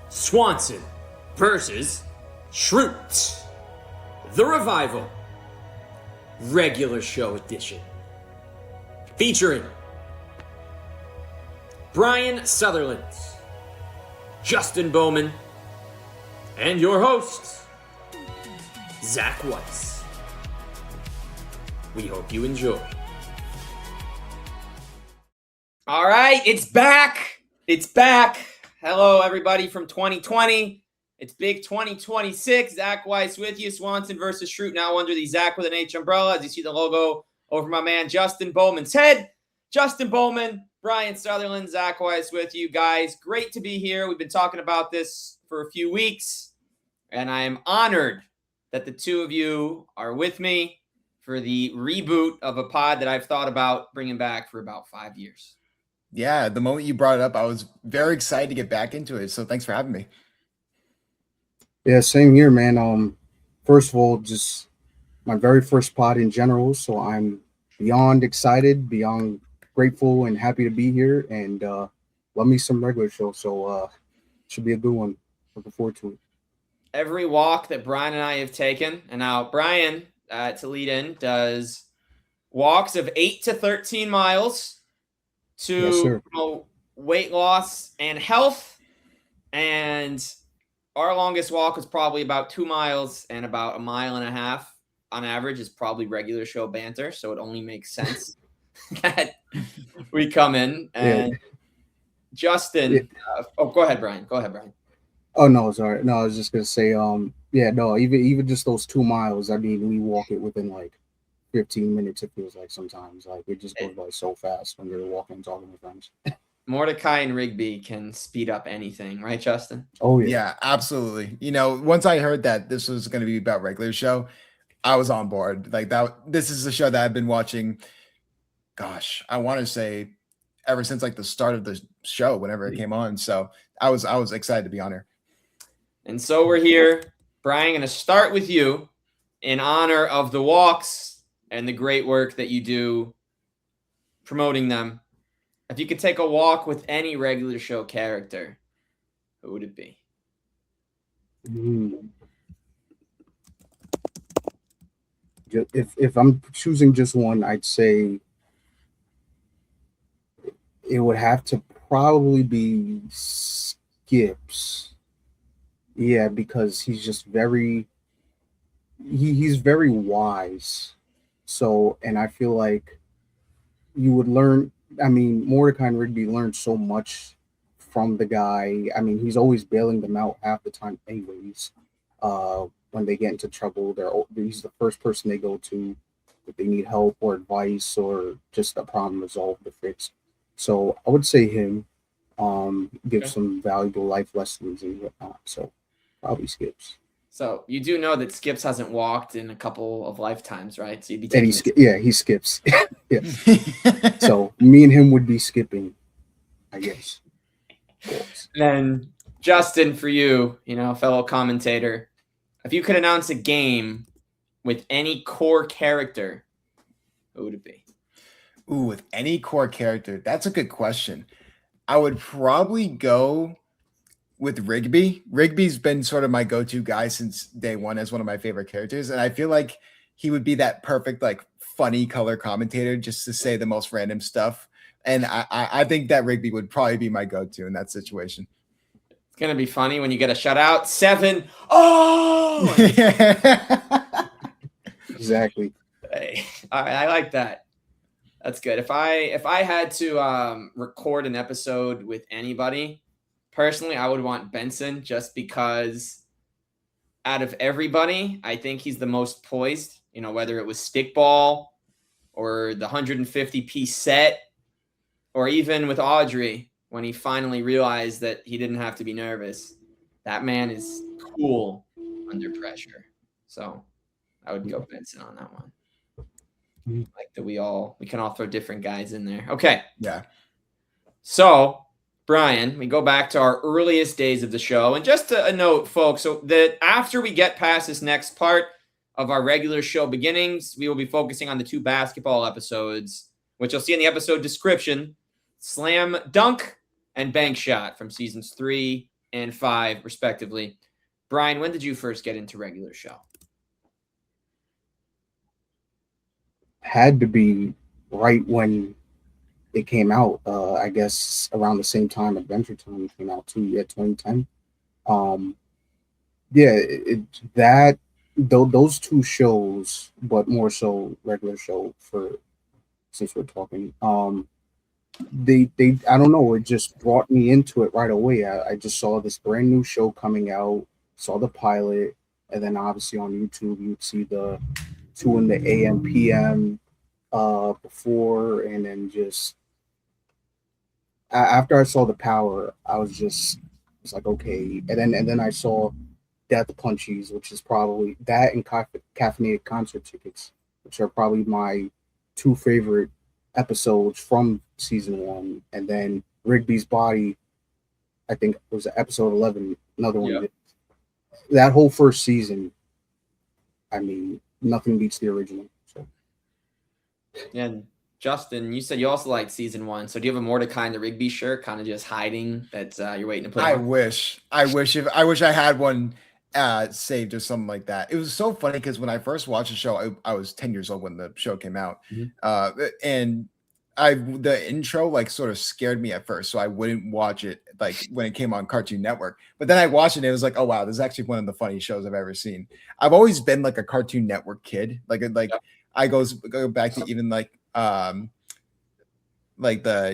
Swanson versus Schrute. The Revival. Regular show edition. Featuring Bryan Southerland, Justin Bowman, and your host, Zach Weiss. We hope you enjoy. All right, it's back. It's back. Hello, everybody from 2020. It's big 2026. Zach Weiss with you. Swanson versus Schrute now under the Zach with an H umbrella. As you see the logo over my man Justin Bowman's head. Justin Bowman, Bryan Southerland, Zach Weiss with you guys. Great to be here. We've been talking about this for a few weeks, and I am honored that the two of you are with me for the reboot of a pod that I've thought about bringing back for about 5 years. Yeah, the moment you brought it up, I was very excited to get back into it. So thanks for having me. Yeah, same here, man. First of all, just my very first pod in general. So I'm beyond excited, beyond grateful, and happy to be here. And love me some regular show. So should be a good one. Looking forward to it. Every walk that Bryan and I have taken, and now Bryan, to lead in, does walks of 8 to 13 miles to weight loss and health. And our longest walk was probably about 2 miles, and about 1.5 miles on average is probably regular show banter. So it only makes sense that we come in. And Justin, go ahead, Bryan. Go ahead, Bryan. Oh no, sorry. No, I was just gonna say, even just those 2 miles. I mean, we walk it within like 15 minutes. It feels like sometimes, like it just goes by so fast when you're walking and talking with friends. Mordecai and Rigby can speed up anything, right, Justin? Oh yeah, absolutely. You know, once I heard that this was going to be about regular show, I was on board. Like that. This is a show that I've been watching. Gosh, I want to say ever since like the start of the show, whenever it came on. So I was excited to be on here. And so we're here. Bryan, going to start with you in honor of the walks and the great work that you do promoting them. If you could take a walk with any regular show character, who would it be? If I'm choosing just one, I'd say it would have to probably be Skips. Yeah, because he's just he's very wise. So, and I feel like you would learn. I mean, Mordecai and Rigby learned so much from the guy. I mean, he's always bailing them out half the time anyways. When they get into trouble, he's the first person they go to if they need help or advice or just a problem resolved or fixed. So I would say him, give some valuable life lessons and whatnot. So probably Skips. So you do know that Skips hasn't walked in a couple of lifetimes, right? So you'd be taking he skips. Yeah. So me and him would be skipping, I guess. And then Justin, for you, fellow commentator, if you could announce a game with any core character, who would it be? Ooh, with any core character, that's a good question. I would probably go with Rigby. Rigby's been sort of my go-to guy since day one as one of my favorite characters. And I feel like he would be that perfect, like funny color commentator just to say the most random stuff. And I think that Rigby would probably be my go-to in that situation. It's going to be funny when you get a shutout. 7. Oh! Exactly. Hey, all right, I like that. That's good. If I had to record an episode with anybody, personally, I would want Benson just because out of everybody, I think he's the most poised, whether it was stickball or the 150-piece set, or even with Audrey, when he finally realized that he didn't have to be nervous. That man is cool under pressure. So I would go Benson on that one. Like that we can all throw different guys in there. Okay. Yeah. So Bryan, we go back to our earliest days of the show. And just a note, folks, so that after we get past this next part of our regular show beginnings, we will be focusing on the 2 basketball episodes, which you'll see in the episode description, Slam Dunk and Bank Shot from seasons 3 and 5, respectively. Bryan, when did you first get into regular show? Had to be right when it came out. I guess around the same time Adventure Time came out too. Yeah, 2010. Um, yeah, that those two shows, but more so regular show for since we're talking. They I don't know, it just brought me into it right away. I just saw this brand new show coming out, saw the pilot, and then obviously on YouTube you'd see the 2 in the AM PM before, and then just after I saw the power, I was like, okay. And then I saw Death Punchies, which is probably that, and caffeinated concert tickets, which are probably my two favorite episodes from season 1. And then Rigby's Body, I think it was episode 11, another one. Yep. That whole first season, I mean, nothing beats the original. So. And Justin, you said you also liked season 1. So do you have a Mordecai and the Rigby shirt, kind of just hiding that you're waiting to put I on? wish I had one saved or something like that. It was so funny because when I first watched the show, I was 10 years old when the show came out. And the intro like sort of scared me at first, so I wouldn't watch it like when it came on Cartoon Network. But then I watched it and it was like, oh wow, this is actually one of the funniest shows I've ever seen. I've always been like a Cartoon Network kid. I go back to even like the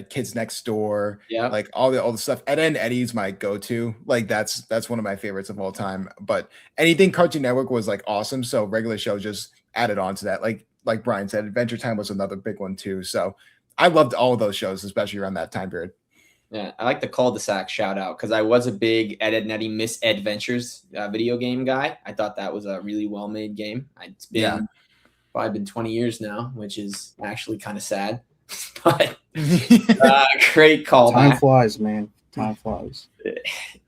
Kids Next Door, Yeah. like all the stuff. Ed and Eddie's my go-to. Like that's one of my favorites of all time. But anything Cartoon Network was like awesome. So regular show just added on to that. Like Bryan said, Adventure Time was another big one too. So I loved all of those shows, especially around that time period. Yeah, I like the cul-de-sac shout out because I was a big Ed, and Eddie Misadventures video game guy. I thought that was a really well-made game. It's been probably been 20 years now, which is actually kind of sad. But great callback. Time flies, man. Time flies.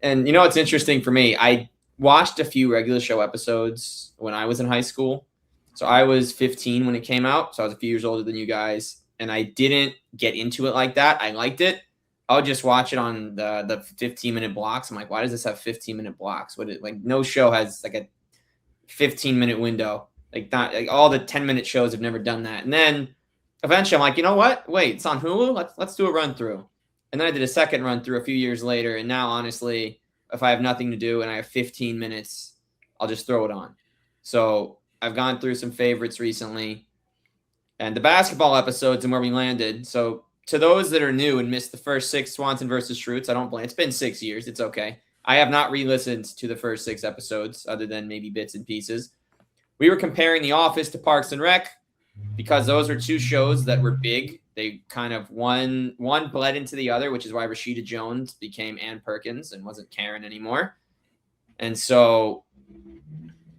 And you know what's interesting for me? I watched a few regular show episodes when I was in high school. So I was 15 when it came out. So I was a few years older than you guys. And I didn't get into it like that. I liked it. I would just watch it on the 15-minute blocks. I'm like, why does this have 15-minute blocks? Like no show has like a 15-minute window. Like not like all the 10-minute shows have never done that. And then eventually I'm like, you know what? Wait, it's on Hulu. Let's do a run through. And then I did a second run through a few years later. And now, honestly, if I have nothing to do and I have 15 minutes, I'll just throw it on. So I've gone through some favorites recently. And the basketball episodes and where we landed. So to those that are new and missed the first 6 Swanson versus Schrute, I don't blame. It's been 6 years. It's okay. I have not re-listened to the first 6 episodes other than maybe bits and pieces. We were comparing The Office to Parks and Rec because those are 2 shows that were big. They kind of one bled into the other, which is why Rashida Jones became Ann Perkins and wasn't Karen anymore. And so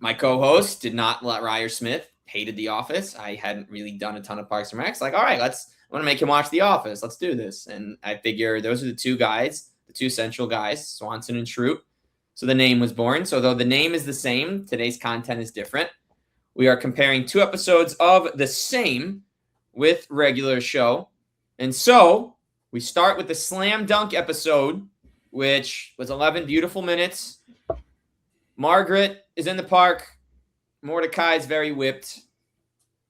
my co-host did not let Ryer Smith, hated The Office. I hadn't really done a ton of Parks and Rec. It's like, all right, I want to make him watch The Office. Let's do this. And I figure those are the 2 guys, the 2 central guys, Swanson and Schrute. So the name was born. So though the name is the same, today's content is different. We are comparing 2 episodes of the same with regular show. And so we start with the slam dunk episode, which was 11 beautiful minutes. Margaret is in the park. Mordecai is very whipped.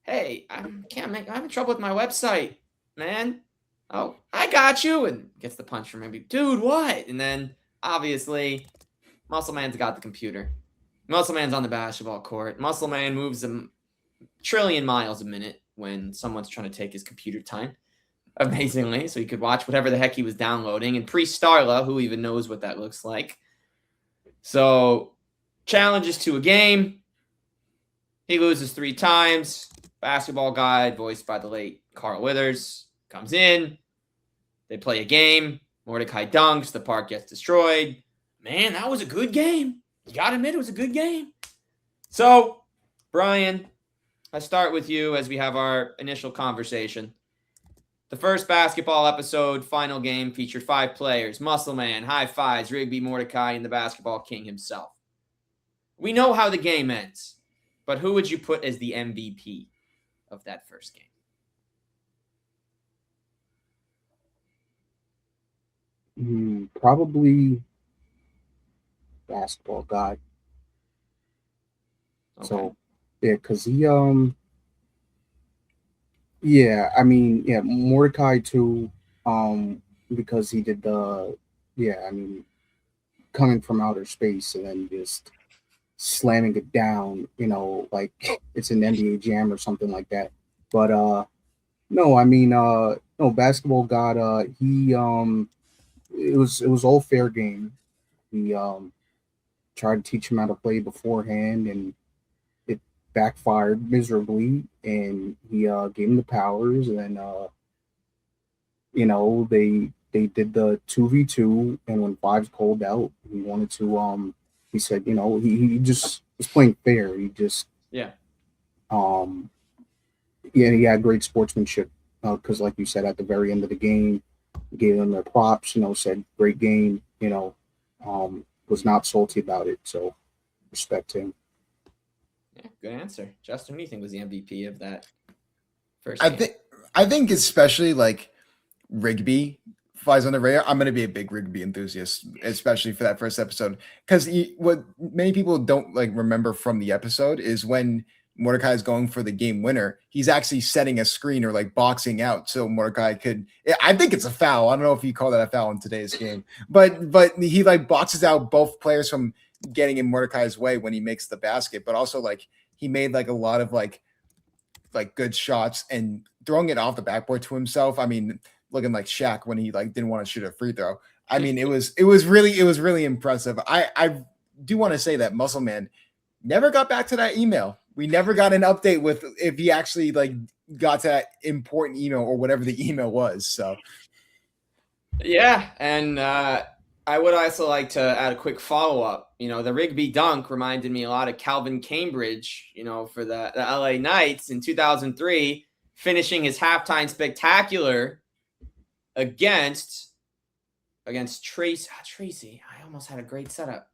Hey, I'm having trouble with my website, man. Oh, I got you. And gets the punch from maybe, dude, what? And then obviously Muscle Man's got the computer. Muscle Man's on the basketball court. Muscle Man moves a trillion miles a minute when someone's trying to take his computer time. Amazingly. So he could watch whatever the heck he was downloading. And pre-Starla, who even knows what that looks like. So challenges to a game. He loses 3 times. Basketball guide, voiced by the late Carl Withers, comes in. They play a game. Mordecai dunks. The park gets destroyed. Man, that was a good game. You got to admit it was a good game. So, Bryan, I start with you as we have our initial conversation. The first basketball episode, final game, featured 5 players. Muscle Man, High Fives, Rigby, Mordecai, and the basketball king himself. We know how the game ends, but who would you put as the MVP of that first game? Probably basketball god. Okay. So yeah, because yeah, I mean, yeah, Mordecai too, because he did the, yeah, I mean, coming from outer space and then just slamming it down, like it's an NBA Jam or something like that. But no, I mean, no, basketball god, he it was all fair game. He tried to teach him how to play beforehand, and it backfired miserably. And he gave him the powers, and then they did the 2v2, and when Fives called out, he wanted to he said, he just was playing fair. He just Yeah. um yeah, he had great sportsmanship, because like you said, at the very end of the game, gave them their props, said great game, was not salty about it. So respect him. Yeah, good answer. Justin, what do you think was the MVP of that first I game? think I think especially like Rigby flies on the radar. I'm going to be a big Rigby enthusiast, especially for that first episode, because what many people don't like remember from the episode is when Mordecai is going for the game winner, he's actually setting a screen or like boxing out so Mordecai could. I think it's a foul. I don't know if you call that a foul in today's game, but he like boxes out both players from getting in Mordecai's way when he makes the basket, but also like he made like a lot of like good shots and throwing it off the backboard to himself. I mean, looking like Shaq when he like didn't want to shoot a free throw. I mean, it was really impressive. I do want to say that Muscle Man never got back to that email. We never got an update with if he actually like got to that important email or whatever the email was. So Yeah, and I would also like to add a quick follow up. The Rigby dunk reminded me a lot of Calvin Cambridge, for the LA Knights in 2003, finishing his halftime spectacular against Tracy. I almost had a great setup.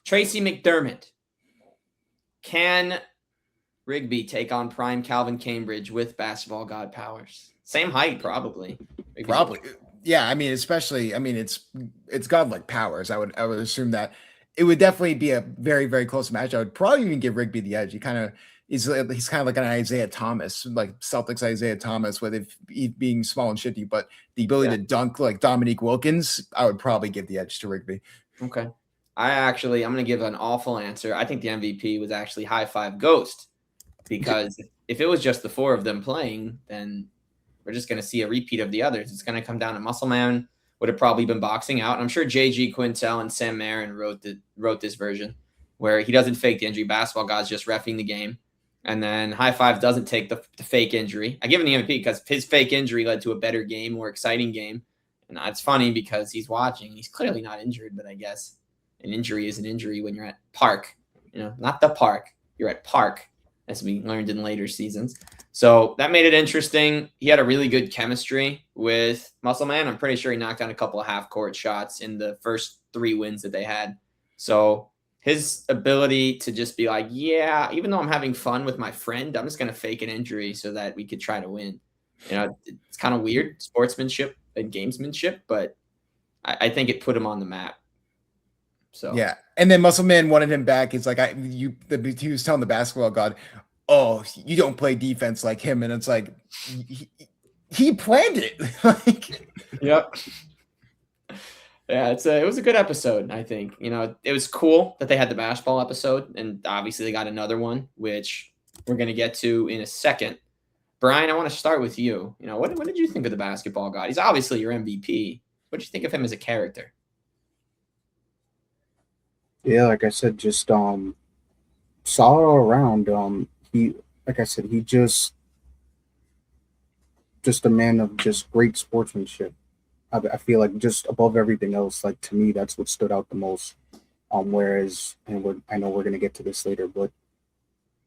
Tracy McDermott. Can Rigby take on prime Calvin Cambridge with basketball god powers? Same height, probably. probably, yeah. I mean, especially, I mean, it's godlike powers. I would assume that it would definitely be a very, very close match. I would probably even give Rigby the edge. He's kind of like an Isaiah Thomas, like Celtics Isaiah Thomas, with it being small and shifty, but the ability to dunk like Dominique Wilkins, I would probably give the edge to Rigby. Okay. I'm going to give an awful answer. I think the MVP was actually High Five Ghost, because if it was just the four of them playing, then we're just going to see a repeat of the others. It's going to come down to Muscle Man would have probably been boxing out. And I'm sure JG Quintel and Sam Marin wrote this version where he doesn't fake the injury. Basketball God's just reffing the game. And then High Five doesn't take the fake injury. I give him the MVP because his fake injury led to a better game, more exciting game. And it's funny because he's watching. He's clearly not injured, but I guess an injury is an injury when you're at Park. Not the Park. You're at Park, as we learned in later seasons. So that made it interesting. He had a really good chemistry with Muscle Man. I'm pretty sure he knocked down a couple of half-court shots in the first 3 wins that they had. So his ability to just be like, yeah, even though I'm having fun with my friend, I'm just going to fake an injury so that we could try to win. It's kind of weird, sportsmanship and gamesmanship, but I think it put him on the map. So yeah, and then Muscle Man wanted him back. He's like, he was telling the basketball god, "Oh, you don't play defense like him," and it's like he planned it. Like, yep. Yeah, it was a good episode. I think it was cool that they had the basketball episode, and obviously they got another one, which we're gonna get to in a second. Brian, I want to start with you. What did you think of the basketball god? He's obviously your MVP. What did you think of him as a character? Yeah, like I said, just solid all around. He, like I said, he just a man of just great sportsmanship. I feel like just above everything else, like to me, that's what stood out the most. Whereas, I know we're gonna get to this later, but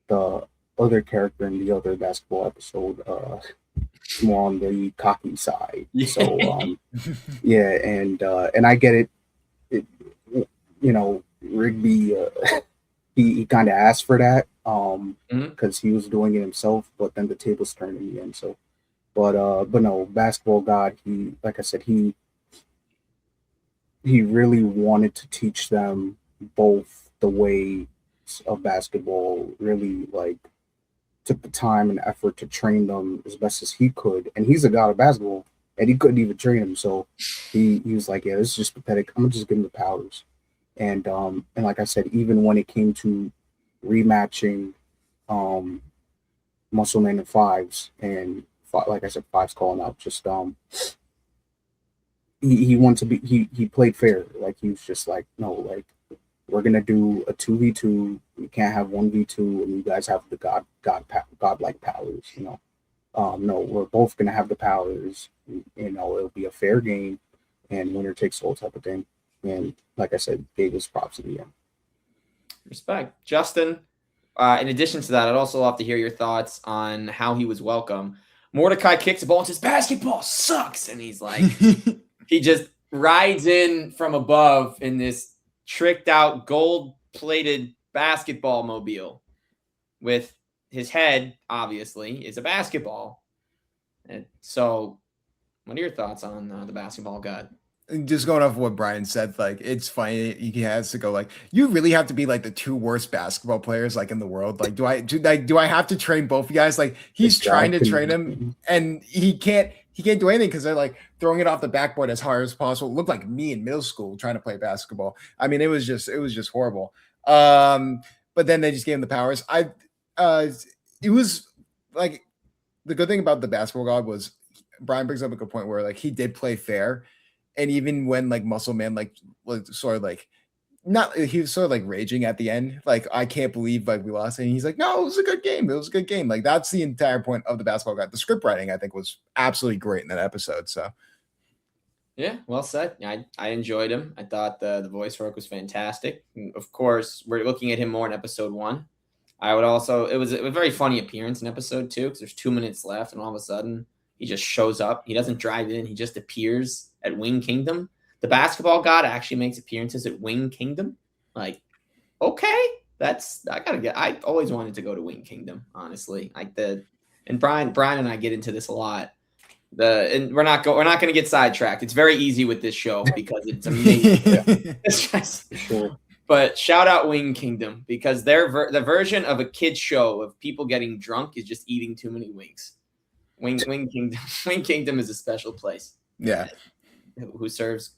the other character in the other basketball episode, more on the cocky side. So, yeah, and I get it. Rigby, he kind of asked for that, because he was doing it himself, but then the tables turned in the end. So, but no, basketball god. Like I said, he really wanted to teach them both the way of basketball really like took the time and effort to train them as best as he could. And he's a god of basketball, and he couldn't even train him. So he was like, yeah, this is just pathetic. I'm gonna just give him the powers. And like I said, even when it came to rematching Muscle Man and Fives, and like I said, Fives calling out, just he wanted to be he played fair. Like he was just like, no, like we're gonna do a 2v2. You can't have 1v2, and you guys have the godlike powers. No, we're both gonna have the powers. It'll be a fair game, and winner takes all type of thing. And like I said, gave us props in the end. Respect, Justin. In addition to that, I'd also love to hear your thoughts on how he was welcome. Mordecai kicks the ball and says, "Basketball sucks," and he's like, he just rides in from above in this tricked out gold-plated basketball mobile with his head, obviously, is a basketball. And so, what are your thoughts on the basketball god? Just going off of what Bryan said, like it's funny. He has to go like, you really have to be like the two worst basketball players like in the world. Like, do I have to train both of you guys? Like, he's trying to train him, and he can't do anything because they're like throwing it off the backboard as hard as possible. It looked like me in middle school trying to play basketball. I mean, it was just horrible. But then they just gave him the powers. It was like the good thing about the basketball god was Bryan brings up a good point where like he did play fair. And even when like Muscle Man was sort of like he was sort of like raging at the end, like I can't believe like we lost, and he's like, no, it was a good game. It was a good game. Like that's the entire point of the basketball god. The script writing I think was absolutely great in that episode. So yeah, well said. I enjoyed him. I thought the voice work was fantastic. Of course, we're looking at him more in episode 1. I would also it was a very funny appearance in episode 2 because there's 2 minutes left, and all of a sudden he just shows up. He doesn't drive in. He just appears at Wing Kingdom. The basketball god actually makes appearances at Wing Kingdom. Like, okay, I always wanted to go to Wing Kingdom, honestly. And Bryan and I get into this a lot. And we're not going to get sidetracked. It's very easy with this show because it's amazing. Sure. But shout out Wing Kingdom because the version of a kid's show of people getting drunk is just eating too many wings. Wing Kingdom is a special place. Yeah. Who serves,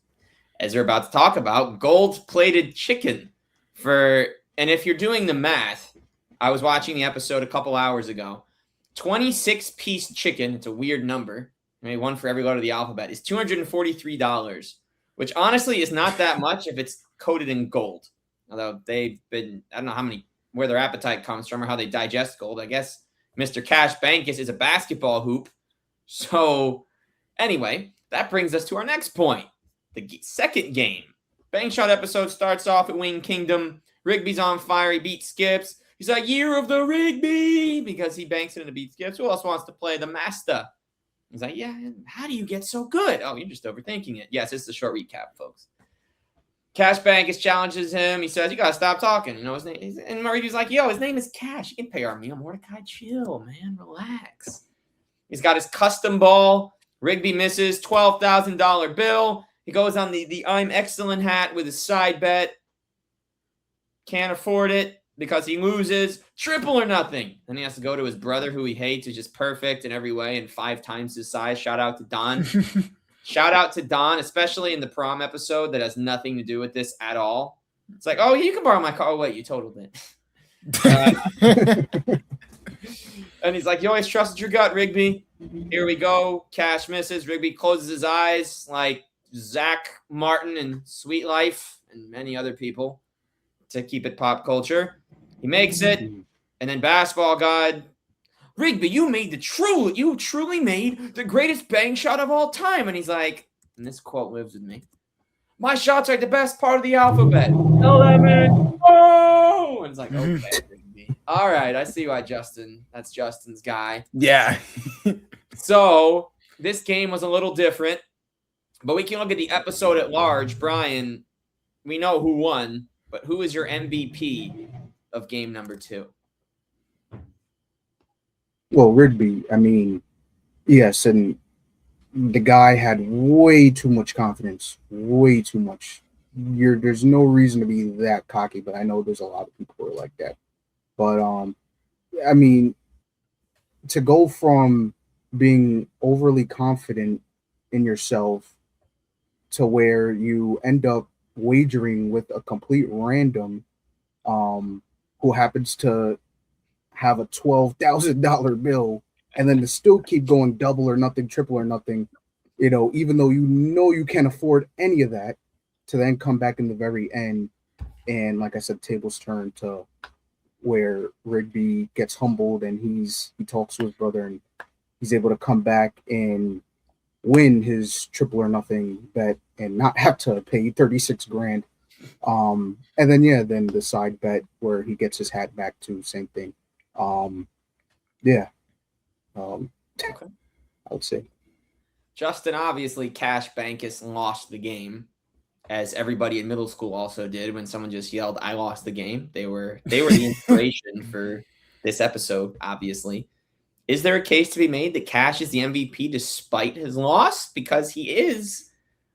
as we're about to talk about, gold-plated chicken and if you're doing the math, I was watching the episode a couple hours ago. 26-piece chicken, it's a weird number, maybe one for every letter of the alphabet, is $243, which honestly is not that much if it's coated in gold. Although they've been, I don't know where their appetite comes from or how they digest gold. I guess Mr. Cash Bankus is a basketball hoop. So anyway, that brings us to our next point. The second game. Bang Shot episode starts off at Wing Kingdom. Rigby's on fire. He beats Skips. He's like, year of the Rigby, because he banks it into beat Skips. Who else wants to play the master? He's like, yeah, how do you get so good? Oh, you're just overthinking it. Yes, it's a short recap, folks. Cash Bankus challenges him. He says, you got to stop talking. His name. And Rigby's like, yo, his name is Cash. You can pay our meal. Mordecai, chill, man. Relax. He's got his custom ball. Rigby misses $12,000 bill. He goes on the I'm excellent hat with his side bet. Can't afford it because he loses. Triple or nothing. Then he has to go to his brother who he hates, who's just perfect in every way and 5 times his size. Shout out to Don. Shout out to Don, especially in the prom episode that has nothing to do with this at all. It's like, oh, you can borrow my car. Oh, wait, you totaled it. And he's like, you always trusted your gut, Rigby. Here we go. Cash misses. Rigby closes his eyes like Zach Martin and Sweet Life and many other people to keep it pop culture. He makes it. And then basketball god, Rigby, you truly made the greatest bang shot of all time. And he's like, and this quote lives with me. My shots are the best part of the alphabet. Tell that man, oh! And it's like, okay, Rigby. All right, I see why that's Justin's guy. Yeah. So this game was a little different, but we can look at the episode at large. Bryan, we know who won, but who is your MVP of game number 2? Well, Rigby, I mean, yes, and the guy had way too much confidence, way too much. there's no reason to be that cocky, but I know there's a lot of people who are like that. But I mean, to go from being overly confident in yourself to where you end up wagering with a complete random who happens to have a $12,000 bill, and then to still keep going double or nothing, triple or nothing, even though you can't afford any of that, to then come back in the very end, and like I said, tables turn to where Rigby gets humbled and he talks to his brother and he's able to come back and win his triple or nothing bet and not have to pay 36 grand. And then the side bet where he gets his hat back too, same thing. Okay. I would say. Justin, obviously, Cash Bankus lost the game, as everybody in middle school also did when someone just yelled, "I lost the game." They were the inspiration for this episode, obviously. Is there a case to be made that Cash is the MVP despite his loss? Because he is.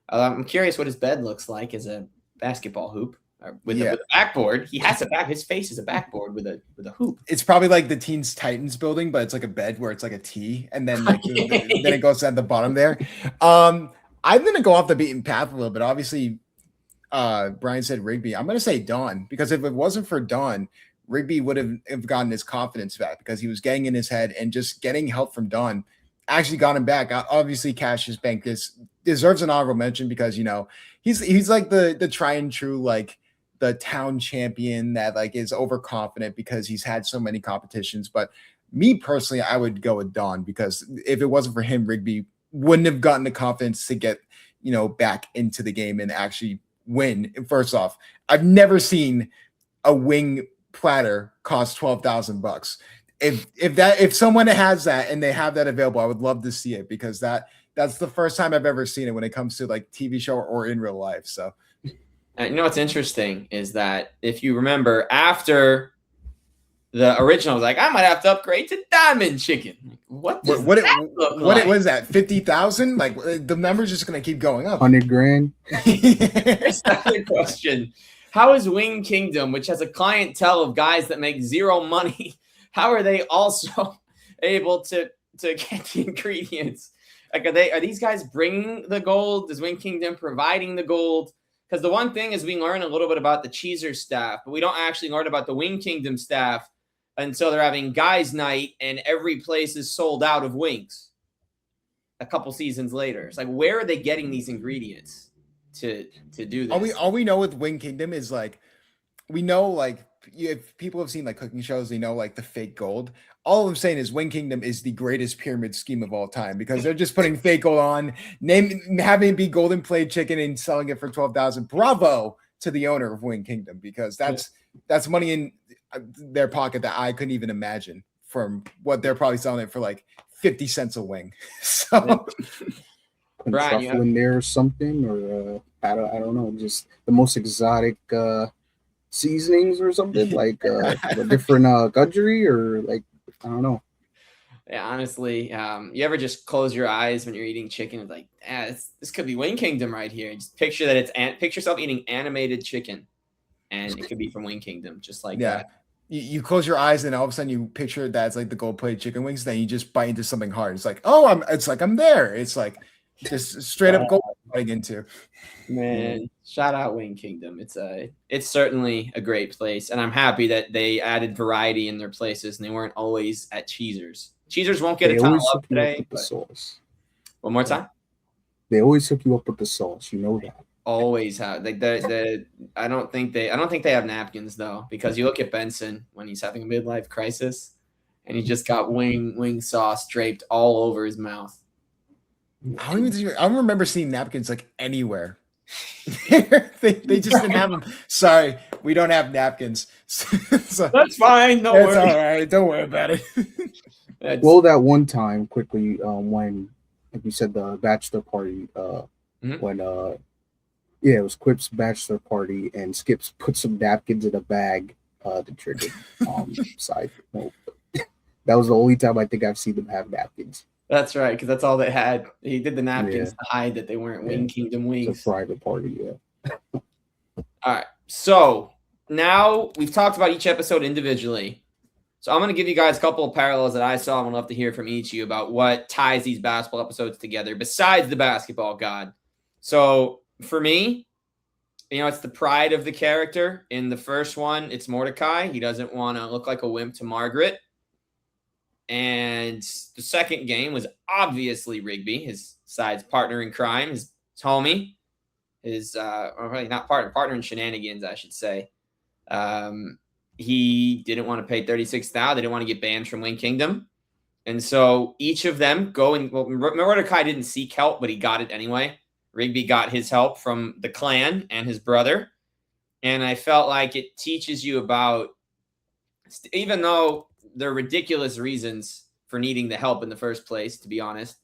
I'm curious what his bed looks like as a basketball hoop. With a backboard. He has his face is a backboard with a hoop. It's probably like the Teens Titans building, but it's like a bed where it's like a T, and then then it goes at the bottom there. I'm gonna go off the beaten path a little bit. Obviously, Brian said Rigby. I'm gonna say Don, because if it wasn't for Don, Rigby would have gotten his confidence back, because he was getting in his head, and just getting help from Don actually got him back. Obviously, Cassius Bankus deserves an honorable mention, because he's like the tried and true, like the town champion that like is overconfident because he's had so many competitions. But me personally, I would go with Don, because if it wasn't for him, Rigby wouldn't have gotten the confidence to get back into the game and actually win. First off, I've never seen a wing platter cost $12,000. If someone has that and they have that available, I would love to see it, because that's the first time I've ever seen it when it comes to like TV show or in real life. So what's interesting is that if you remember, after the original was like, I might have to upgrade to diamond chicken. What was that? 50,000? Like the number's just gonna keep going up. 100 grand. Second question: how is Wing Kingdom, which has a clientele of guys that make zero money, how are they also able to get the ingredients? Like, are these guys bringing the gold? Is Wing Kingdom providing the gold? Because the one thing is we learn a little bit about the Cheezer staff, but we don't actually learn about the Wing Kingdom staff until they're having guys' night and every place is sold out of wings a couple seasons later. It's like, where are they getting these ingredients to do this? All we know with Wing Kingdom is like, we know like if people have seen like cooking shows, they know like the fake gold. All I'm saying is Wing Kingdom is the greatest pyramid scheme of all time, because they're just putting fake gold on, having it be golden plated chicken and selling it for $12,000. Bravo to the owner of Wing Kingdom, because that's money in their pocket that I couldn't even imagine, from what they're probably selling it for, like 50 cents a wing. So Brian, truffle in there or something, or I don't know, just the most exotic seasonings or something, like a different gudgery, or like, I don't know. Yeah, honestly, you ever just close your eyes when you're eating chicken? It's like, this could be Wing Kingdom right here. Just picture that picture yourself eating animated chicken, and it could be from Wing Kingdom, just like that. You close your eyes, and all of a sudden you picture that's like the gold plated chicken wings. Then you just bite into something hard. It's like, I'm there. It's like just straight up gold biting into. Man, shout out Wing Kingdom. It's certainly a great place, and I'm happy that they added variety in their places and they weren't always at Cheezers. Cheezers won't get a ton of love today. The sauce. One more time. They always hook you up with the sauce. You know that. Always have. Like I don't think they have napkins though, because you look at Benson when he's having a midlife crisis, and he just got wing sauce draped all over his mouth. I don't remember seeing napkins like anywhere. they just didn't have them. Sorry, we don't have napkins. So, that's fine. No worries. All right. Don't worry about it. Well, that one time, quickly, when, like you said, the bachelor party, when it was Quip's bachelor party, and Skips put some napkins in a bag to trigger side. No, that was the only time I think I've seen them have napkins. That's right, because that's all they had. He did the napkins to hide that they weren't Wing Kingdom wings. It's a private party, yeah. All right. So now we've talked about each episode individually. So I'm going to give you guys a couple of parallels that I saw. I'm going to love to hear from each of you about what ties these basketball episodes together besides the basketball god. So for me, it's the pride of the character. In the first one, it's Mordecai. He doesn't want to look like a wimp to Margaret. And the second game was obviously Rigby, his side's partner in crime, his homie, his not partner in shenanigans, I should say. He didn't want to pay 36,000. They didn't want to get banned from Wing Kingdom. And so each of them Mordecai didn't seek help, but he got it anyway. Rigby got his help from the clan and his brother. And I felt like it teaches you about, even though there are ridiculous reasons for needing the help in the first place, to be honest,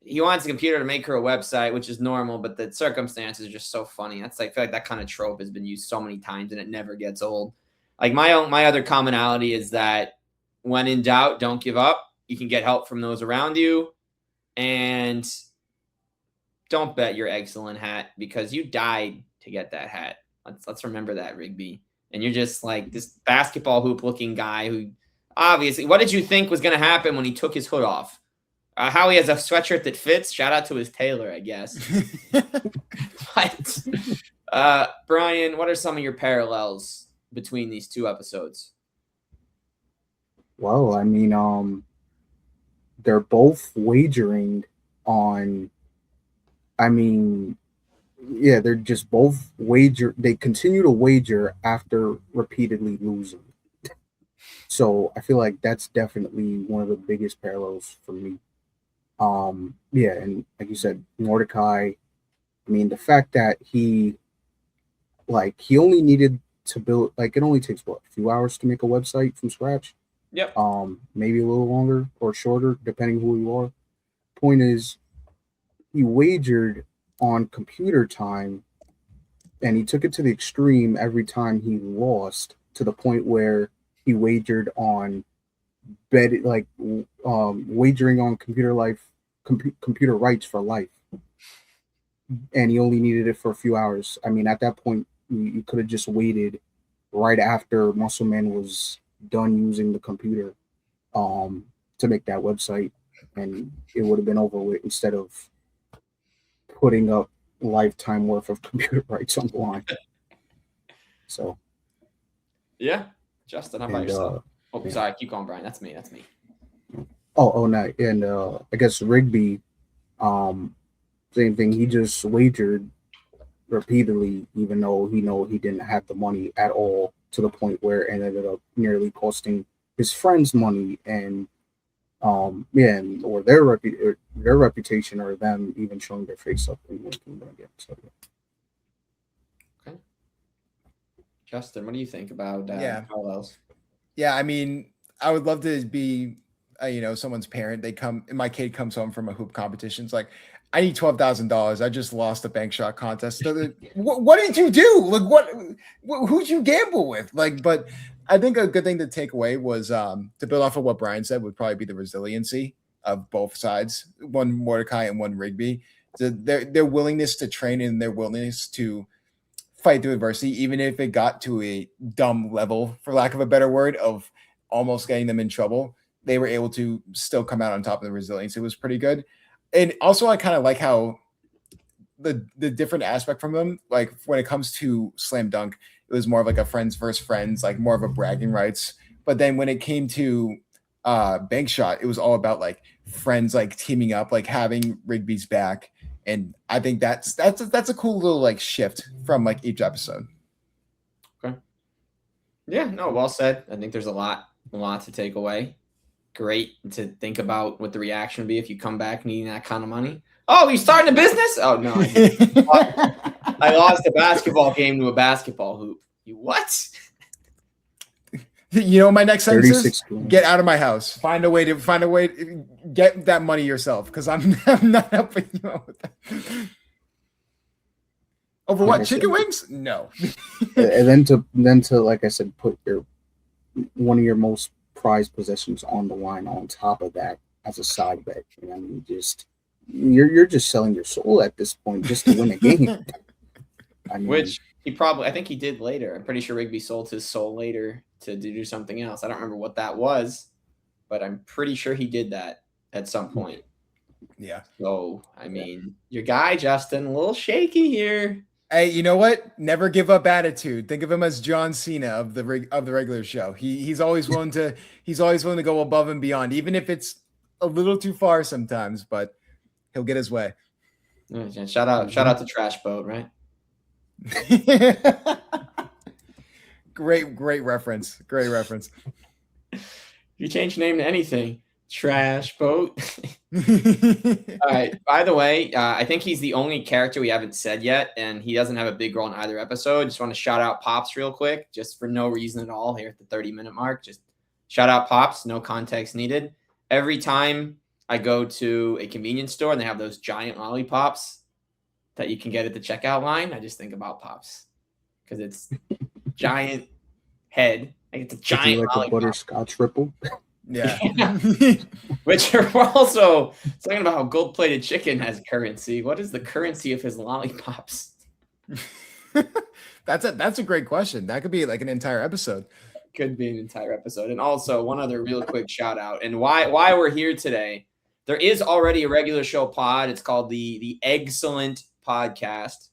he wants a computer to make her a website, which is normal, but the circumstances are just so funny. I feel like that kind of trope has been used so many times and it never gets old. Like my other commonality is that when in doubt, don't give up. You can get help from those around you, and don't bet your excellent hat because you died to get that hat. Let's remember that, Rigby. And you're just like this basketball hoop looking guy who obviously, what did you think was going to happen when he took his hood off? How he has a sweatshirt that fits. Shout out to his tailor, I guess. But Bryan, what are some of your parallels between these two episodes? Well, I mean, they're both wagering on. I mean, yeah, they're just both wager. They continue to wager after repeatedly losing. So I feel like that's definitely one of the biggest parallels for me. Yeah, and like you said, Mordecai. I mean, the fact that he only needed to build, like, it only takes what, a few hours to make a website from scratch. Yep. Maybe a little longer or shorter, depending who you are. Point is, he wagered on computer time, and he took it to the extreme every time he lost, to the point where he wagered on wagering on computer rights for life, and he only needed it for a few hours. I mean, at that point, you could have just waited right after Muscle Man was done using the computer to make that website, and it would have been over with, instead of putting up lifetime worth of computer rights on the line. So yeah, Justin, how about yourself? Yeah. Sorry, keep going, Bryan. That's me. Oh no, and I guess Rigby, same thing. He just wagered repeatedly, even though he didn't have the money at all, to the point where it ended up nearly costing his friends money, and or their reputation, or them even showing their face up in Wing Kingdom again. So okay, Justin, what do you think about parallels? Yeah, I mean, I would love to be, someone's parent. My kid comes home from a hoop competition. It's like, I need $12,000. I just lost a bank shot contest. So what did you do? Like, who'd you gamble with? Like, but I think a good thing to take away was to build off of what Bryan said would probably be the resiliency of both sides, one Mordecai and one Rigby. Their willingness to train and their willingness to fight through adversity, even if it got to a dumb level, for lack of a better word, of almost getting them in trouble. They were able to still come out on top of the resilience. It was pretty good. And also, I kind of like how the different aspect from them, like when it comes to Slam Dunk, it was more of like a friends versus friends, like more of a bragging rights. But then when it came to Bank Shot, it was all about like friends, like teaming up, like having Rigby's back. And I think that's a cool little like shift from like each episode. Okay. Yeah, no, well said. I think there's a lot to take away. Great to think about what the reaction would be if you come back needing that kind of money. Oh, you starting a business? Oh no, I lost a basketball game to a basketball hoop. You what? My next sentence is, get out of my house. Find a way to get that money yourself, because I'm not helping you out with that. Over what? Chicken wings? No. And then to like I said, put one of your most prized possessions on the line on top of that as a side bet. I mean, you're just selling your soul at this point just to win a game. I mean, which I think he did later. I'm pretty sure Rigby sold his soul later to do something else. I don't remember what that was, but I'm pretty sure he did that at some point. Yeah. So, I mean, your guy, Justin, a little shaky here. Hey, you know what? Never give up attitude. Think of him as John Cena of the regular show. He's always willing to go above and beyond, even if it's a little too far sometimes, but he'll get his way. Yeah, shout out to Trash Boat, right? Great reference. Great reference. You change your name to anything. Trash Boat. All right. By the way, I think he's the only character we haven't said yet, and he doesn't have a big role in either episode. Just want to shout out Pops real quick, just for no reason at all here at the 30-minute mark. Just shout out Pops, no context needed. Every time I go to a convenience store and they have those giant lollipops that you can get at the checkout line, I just think about Pops because it's giant head. Like it's a giant like lollipop. a butterscotch ripple. Yeah. Which are also talking about how gold-plated chicken has currency. What is the currency of his lollipops? That's a great question. That could be like an entire episode. Could be an entire episode. And also one other real quick shout out and why we're here today. There is already a regular show pod. It's called the Excellent Podcast.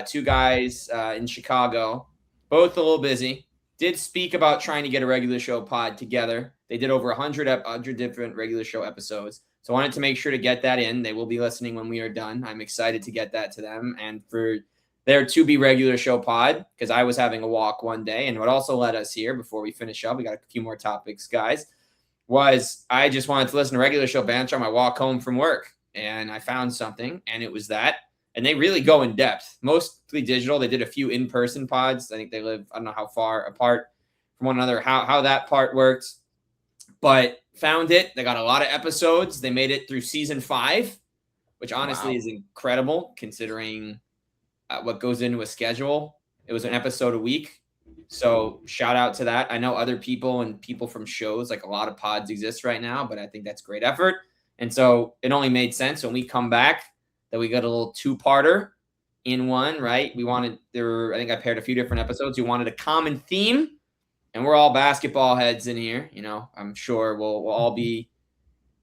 Two guys in Chicago, both a little busy. Did speak about trying to get a regular show pod together. They did over 100 different regular show episodes. So I wanted to make sure to get that in. They will be listening when we are done. I'm excited to get that to them and for there to be regular show pod because I was having a walk one day. And what also led us here before we finish up, we got a few more topics, guys, was I just wanted to listen to regular show banter on my walk home from work. And I found something and it was that. And they really go in depth, mostly digital. They did a few in-person pods. I think they live, I don't know how far apart from one another, how that part worked, but found it. They got a lot of episodes. They made it through season 5, which honestly is incredible considering what goes into a schedule. It was an episode a week. So shout out to that. I know other people and people from shows, like a lot of pods exist right now, but I think that's great effort. And so it only made sense when we come back that we got a little 2-parter in one, right? I think I paired a few different episodes. We wanted a common theme, and we're all basketball heads in here. You know, I'm sure we'll all be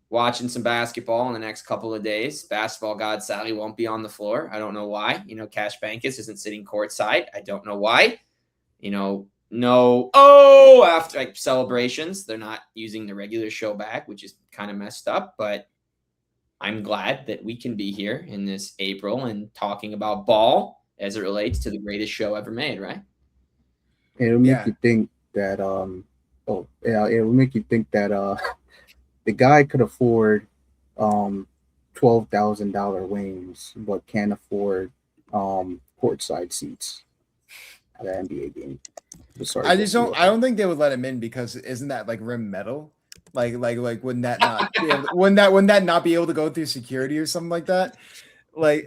watching some basketball in the next couple of days. Basketball god Sally won't be on the floor. I don't know why. You know, Cash Bankus isn't sitting courtside. I don't know why. You know, after like celebrations, they're not using the regular show back, which is kind of messed up, but I'm glad that we can be here in this April and talking about ball as it relates to the greatest show ever made, right? It'll make you think that it'll make you think that the guy could afford $12,000 wings, but can't afford courtside seats at an NBA game. I don't think they would let him in because isn't that like rim metal? Like wouldn't that not be able to go through security or something like that? I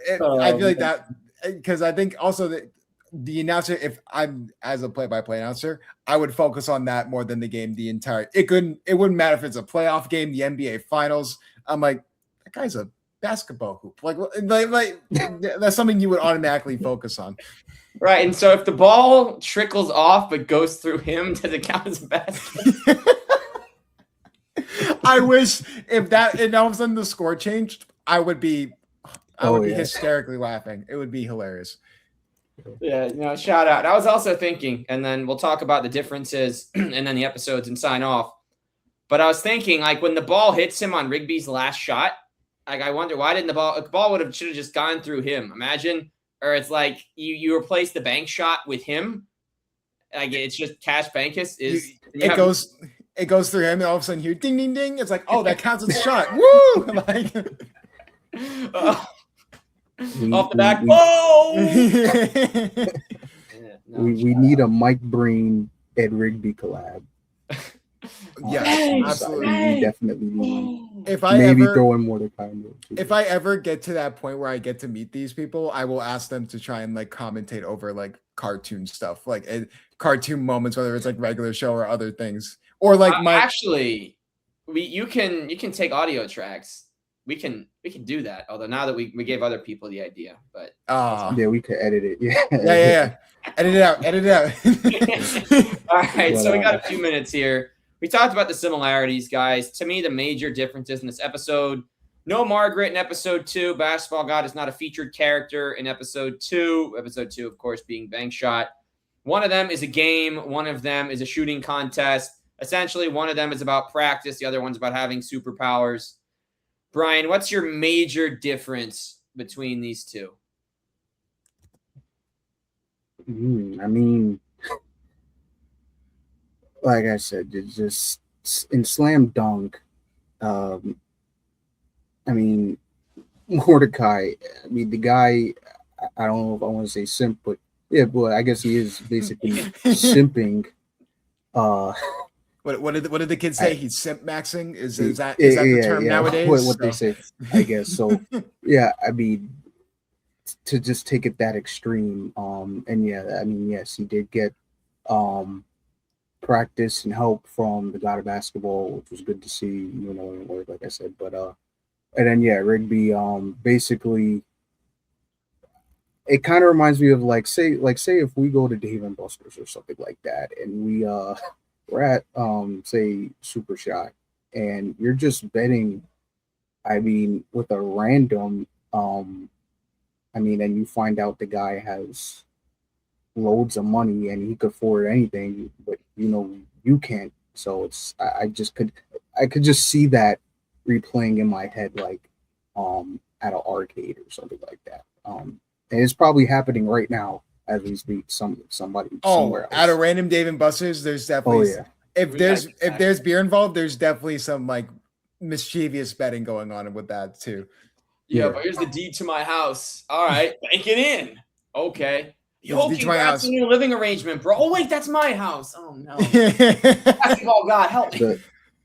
feel like that because I think also that the announcer, if I'm as a play-by-play announcer, I would focus on that more than the game. It wouldn't matter if it's a playoff game, the NBA finals. I'm like, that guy's a basketball hoop. Like that's something you would automatically focus on. Right. And so if the ball trickles off but goes through him, does it count as a basket? I wish and all of a sudden the score changed, I would be hysterically laughing. It would be hilarious. Yeah, shout out. I was also thinking, and then we'll talk about the differences and then the episodes and sign off. But I was thinking, like when the ball hits him on Rigby's last shot, like I wonder why didn't the ball should have just gone through him. Imagine, or it's like you replace the bank shot with him. Like it's just Cash Bankus It goes through him, and all of a sudden, you ding, ding, ding. It's like, that counts as a shot. Woo! Like, off the back. Whoa! We need a Mike Breen Ed Rigby collab. Yeah, absolutely. We definitely need. If I ever throw in Mordecai. If I ever get to that point where I get to meet these people, I will ask them to try and like commentate over like cartoon stuff, like cartoon moments, whether it's like regular show or other things. Or like you can take audio tracks we can do that. Although now that we gave other people the idea, but Yeah, we could edit it. Yeah. Yeah. Edit it out. Edit it out. All right, But, so we got a few minutes here. We talked about the similarities, guys. To me, the major differences in this episode: no Margaret in episode 2. Basketball God is not a featured character in episode 2. Episode 2, of course, being Bank Shot. One of them is a game. One of them is a shooting contest. Essentially, one of them is about practice. The other one's about having superpowers. Bryan, what's your major difference between these two? I mean, like I said, it's just in Slam Dunk. I mean, Mordecai. I mean, the guy. I don't know if I want to say simp, but yeah, but I guess he is basically simping. What did the kids say? He's simp maxing. Is that the term nowadays? What they say, I guess. So yeah, I mean, to just take it that extreme. And yeah, I mean, yes, he did get practice and help from the God of Basketball, which was good to see. You know, in work, like I said, but and then yeah, Rigby. Basically, it kind of reminds me of say if we go to Dave and Buster's or something like that, and we're at say Super Shot, and you're just betting, I mean, with a random I mean, and you find out the guy has loads of money and he could afford anything, but you know you can't. So it's I could just see that replaying in my head, like at an arcade or something like that. And it's probably happening right now as we speak. Somebody somewhere else. At a random Dave and Buster's, there's definitely if there's beer involved, there's definitely some like mischievous betting going on with that too. Yeah, but here's the deed to my house. All right, bank it in. Okay. Yo, congrats on your living arrangement, bro. Oh wait, that's my house. Oh no. Basketball God, help me.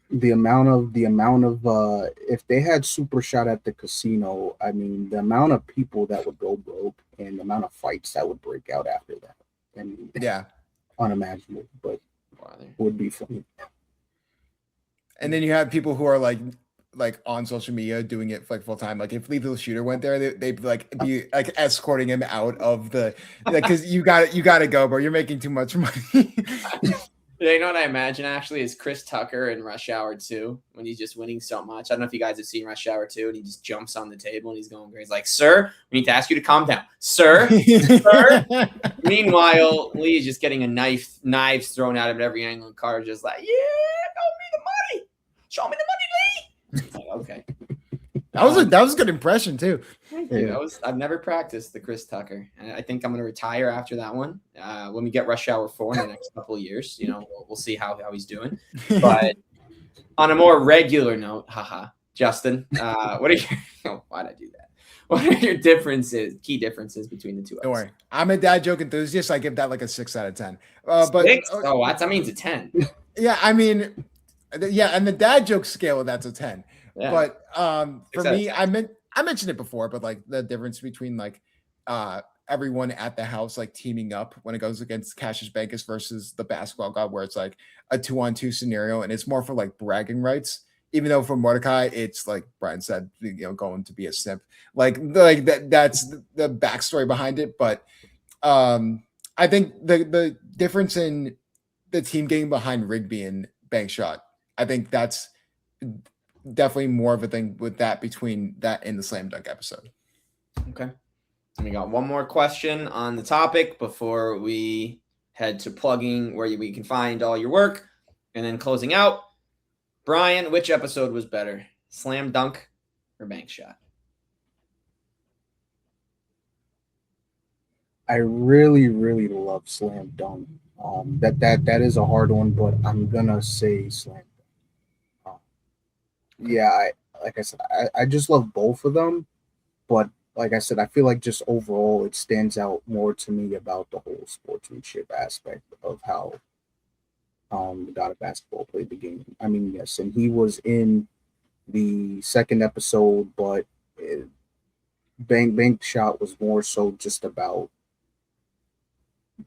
The amount of if they had Super Shot at the casino, I mean, the amount of people that would go broke and the amount of fights that would break out after that. I mean, yeah, unimaginable, but would be funny. And then you have people who are like on social media doing it like full time. Like if Lethal Shooter went there, they'd like be like escorting him out of the because you got to go, bro. You're making too much money. You know what I imagine actually is Chris Tucker in Rush Hour 2 when he's just winning so much. I don't know if you guys have seen Rush Hour 2 and he just jumps on the table and he's going crazy. He's like, "Sir, we need to ask you to calm down, sir." Sir. Meanwhile, Lee is just getting knives thrown at him at every angle, and Carter's just like, "Yeah, show me the money, Lee." Like, okay. That was a good impression too. Thank you. I've never practiced the Chris Tucker, and I think I'm going to retire after that one. When we get Rush Hour 4 in the next couple of years, you know, we'll see how he's doing. But on a more regular note, Justin, what are your why'd I do that? What are your key differences between the two? Don't worry, I'm a dad joke enthusiast. I give that like a 6 out of 10. But 6? Oh, that means a 10. Yeah, I mean, yeah, and the dad joke scale, that's a 10. Yeah. But for me, I mentioned it before, but like the difference between like everyone at the house like teaming up when it goes against Cassius Bankus versus the Basketball God, where it's like a 2-on-2 scenario and it's more for like bragging rights. Even though for Mordecai, it's like Bryan said, you know, going to be a simp. That's the backstory behind it. But I think the difference in the team getting behind Rigby and Bank Shot, I think that's definitely more of a thing with that between that and the Slam Dunk episode. Okay. And we got one more question on the topic before we head to plugging where we can find all your work and then closing out. Bryan, which episode was better, Slam Dunk or Bank Shot? I really, really love Slam Dunk. That is a hard one, but I'm gonna say Slam Dunk. Yeah, like I said, I just love both of them, but like I said, I feel like just overall it stands out more to me about the whole sportsmanship aspect of how the God of Basketball played the game. I mean, yes, and he was in the second episode, but Bank Shot was more so just about,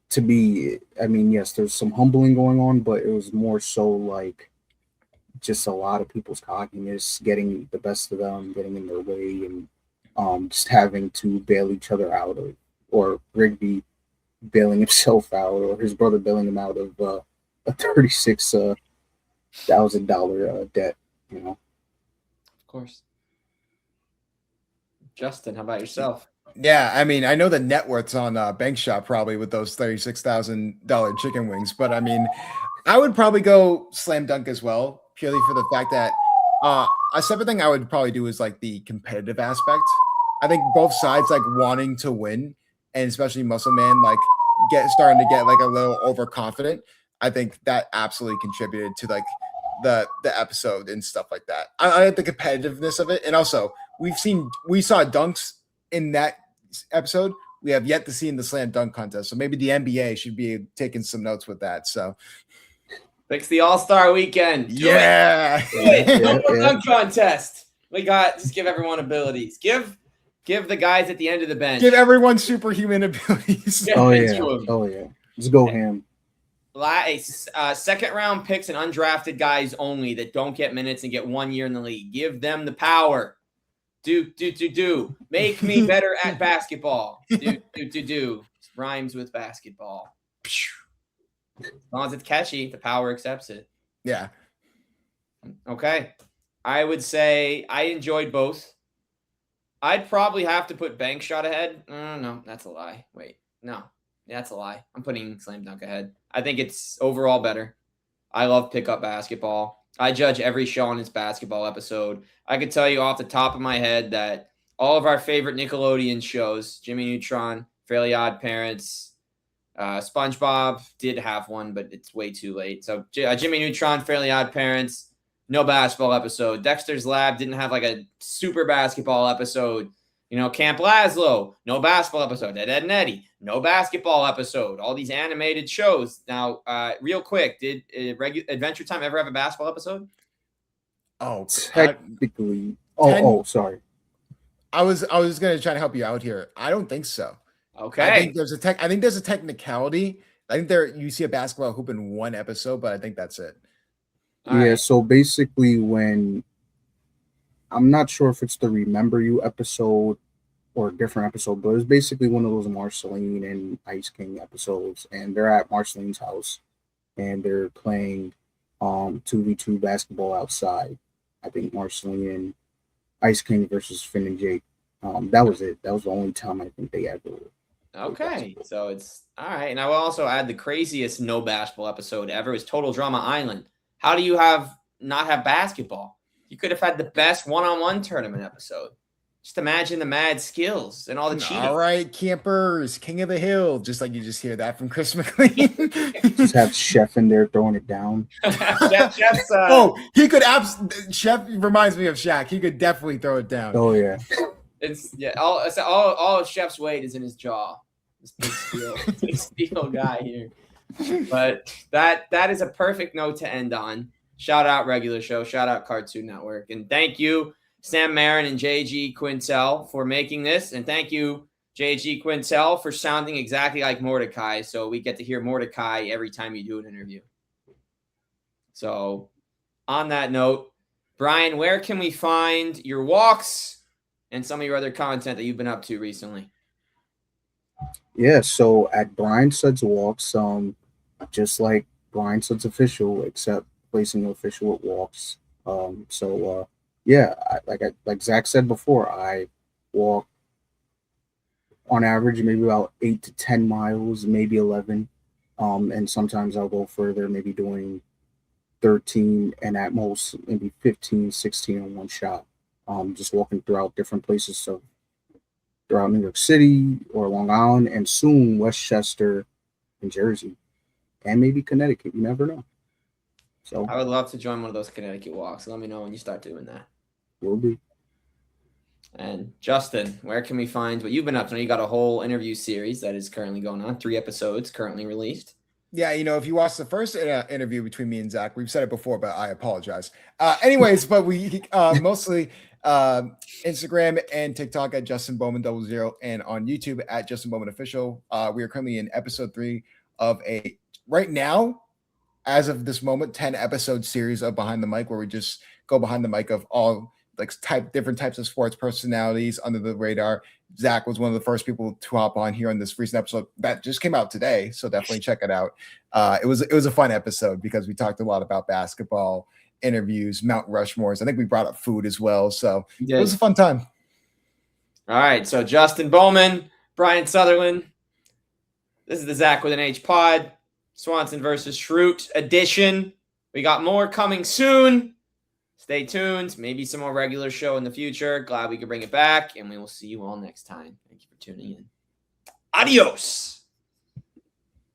to me, I mean, yes, there's some humbling going on, but it was more so like just a lot of people's cockiness getting the best of them, getting in their way, and just having to bail each other out of, or Rigby bailing himself out, or his brother bailing him out of a $36,000 debt. You know. Of course. Justin, how about yourself? Yeah, I mean, I know the net worth's on Bank Shop probably with those $36,000 chicken wings, but I mean, I would probably go slam dunk as well, purely for the fact that a separate thing I would probably do is like the competitive aspect. I think both sides like wanting to win, and especially Muscle Man like starting to get like a little overconfident. I think that absolutely contributed to like the episode and stuff like that. I like the competitiveness of it, and also we saw dunks in that episode. We have yet to see in the slam dunk contest, so maybe the NBA should be taking some notes with that. So. Fix the All-Star Weekend. Yeah. No more dunk contest. We got just give everyone abilities. Give the guys at the end of the bench. Give everyone superhuman abilities. Oh yeah. Just go ham. Second round picks and undrafted guys only that don't get minutes and get 1 year in the league. Give them the power. Do. Make me better at basketball. Do. Rhymes with basketball. As long as it's catchy, the power accepts it. Yeah. Okay. I would say I enjoyed both. I'd probably have to put Bank Shot ahead. No, that's a lie. Wait, no, that's a lie. I'm putting Slam Dunk ahead. I think it's overall better. I love pickup basketball. I judge every show on its basketball episode. I could tell you off the top of my head that all of our favorite Nickelodeon shows, Jimmy Neutron, Fairly Odd Parents, SpongeBob did have one, but it's way too late. So Jimmy Neutron, Fairly Odd Parents, no basketball episode. Dexter's Lab didn't have like a super basketball episode. You know, Camp Lazlo, no basketball episode. Ed, Edd n Eddy, no basketball episode. All these animated shows. Now, real quick, did Adventure Time ever have a basketball episode? Oh, technically. Sorry. I was going to try to help you out here. I don't think so. Okay. I think there's a technicality. I think you see a basketball hoop in one episode, but I think that's it. All right. So basically I'm not sure if it's the Remember You episode or a different episode, but it's basically one of those Marceline and Ice King episodes, and they're at Marceline's house and they're playing 2v2 basketball outside. I think Marceline and Ice King versus Finn and Jake. That was it. That was the only time I think they ever. Okay, so it's all right. And I will also add the craziest no basketball episode ever was Total Drama Island. How do you not have basketball? You could have had the best one-on-one tournament episode. Just imagine the mad skills and all the cheating. All right, campers, King of the Hill. Just like you just hear that from Chris McLean. Just have Chef in there throwing it down. Chef's, he could. Chef reminds me of Shaq. He could definitely throw it down. Oh yeah. All of Chef's weight is in his jaw. This big steel guy here. But that is a perfect note to end on. Shout out Regular Show. Shout out Cartoon Network. And thank you, Sam Marin and JG Quintel, for making this. And thank you, JG Quintel, for sounding exactly like Mordecai. So we get to hear Mordecai every time you do an interview. So on that note, Bryan, where can we find your walks and some of your other content that you've been up to recently? Yeah, so at Bryan Suds Walks, just like Bryan Suds Official, except placing official at walks. Like Zach said before, I walk on average maybe about 8 to 10 miles, maybe 11. And sometimes I'll go further, maybe doing 13 and at most maybe 15, 16 in one shot. Just walking throughout different places. So throughout New York City or Long Island, and soon Westchester and Jersey, and maybe Connecticut. You never know. So I would love to join one of those Connecticut walks. Let me know when you start doing that. Will be. And Justin, where can we find what you've been up to? You got a whole interview series that is currently going on, 3 episodes currently released. Yeah, if you watch the first interview between me and Zach, we've said it before, but I apologize. Anyways, but we mostly Instagram and TikTok at Justin Bowman 00 and on YouTube at Justin Bowman Official. We are currently in episode 3 of right now, as of this moment, 10-episode series of Behind the Mic, where we just go behind the mic of all like different types of sports personalities under the radar. Zach was one of the first people to hop on here on this recent episode that just came out today, so definitely check it out. It was a fun episode because we talked a lot about basketball, interviews, Mount Rushmores. I think we brought up food as well, so it was a fun time. All right, so Justin Bowman, Bryan Southerland. This is the Zach with an H pod, Swanson versus Schrute edition. We got more coming soon. Stay tuned. Maybe some more regular show in the future. Glad we could bring it back, and we will see you all next time. Thank you for tuning in. Adios.